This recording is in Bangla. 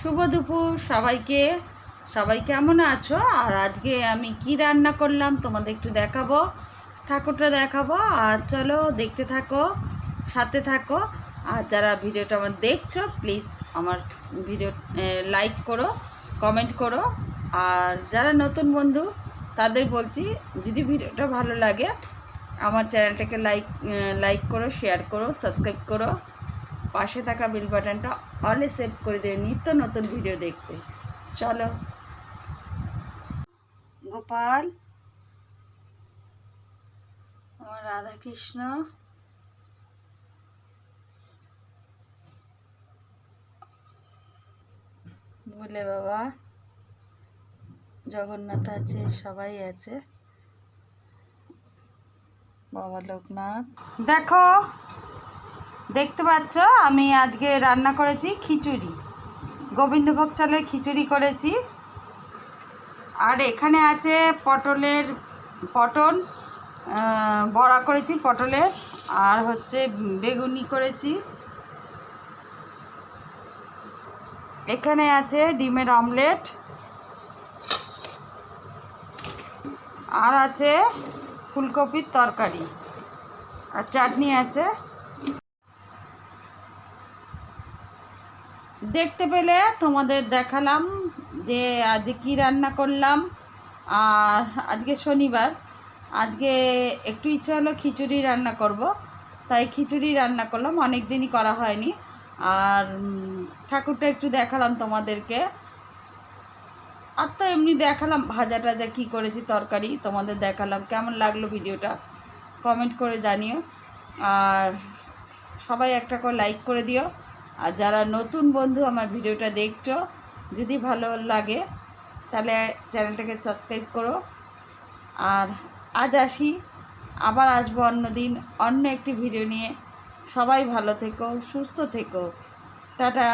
শুভ দুপুর সবাইকে। সবাই কেমন আছো? আর আজকে আমি কি রান্না করলাম তোমাদের একটু দেখাবো, ঠাকুরটা দেখাবো। আর চলো দেখতে থাকো, সাথে থাকো। আর যারা ভিডিওটা আমার দেখছো প্লিজ আমার ভিডিও লাইক করো, কমেন্ট করো। আর যারা নতুন বন্ধু তাদের বলছি, যদি ভিডিওটা ভালো লাগে আমার চ্যানেলটাকে লাইক করো, শেয়ার করো, সাবস্ক্রাইব করো। পাশে থাকা বেল বাটনটা অলে সেট করে দেবে নিত্য নতুন ভিডিও দেখতে। চলো। গোপাল, আমার রাধাকৃষ্ণ, ভোলে বাবা, জগন্নাথ আছে, সবাই আছে, বাবা লোকনাথ। দেখো, দেখতে পাচ্ছ আমি আজকে রান্না করেছি খিচুড়ি, গোবিন্দভোগ চালের খিচুড়ি করেছি। আর এখানে আছে পটল বড়া করেছি পটলের, আর হচ্ছে বেগুনি করেছি। এখানে আছে ডিমের অমলেট, আর আছে ফুলকপির তরকারি, আর চাটনি আছে। দেখতে পেলে তোমাদের দেখালাম যে আজকে কী রান্না করলাম। আর আজকে শনিবার, আজকে একটু ইচ্ছা হলো খিচুড়ি রান্না করব, তাই খিচুড়ি রান্না করলাম, অনেক দিনই করা হয়নি। আর ঠাকুরটা একটু দেখালাম তোমাদেরকে। আর তো এমনি দেখালাম ভাজা টাজা কী করেছি, তরকারি তোমাদের দেখালাম। কেমন লাগলো ভিডিওটা কমেন্ট করে জানিও। আর সবাই একটা করে লাইক করে দিও। আর যারা নতুন বন্ধু আমার ভিডিওটা দেখছো, যদি ভালো লাগে তাহলে চ্যানেলটাকে সাবস্ক্রাইব করো। আর আজ আসি, আবার আসবো অন্য দিন অন্য একটি ভিডিও নিয়ে। সবাই ভালো থেকো, সুস্থ থেকো, টাটা।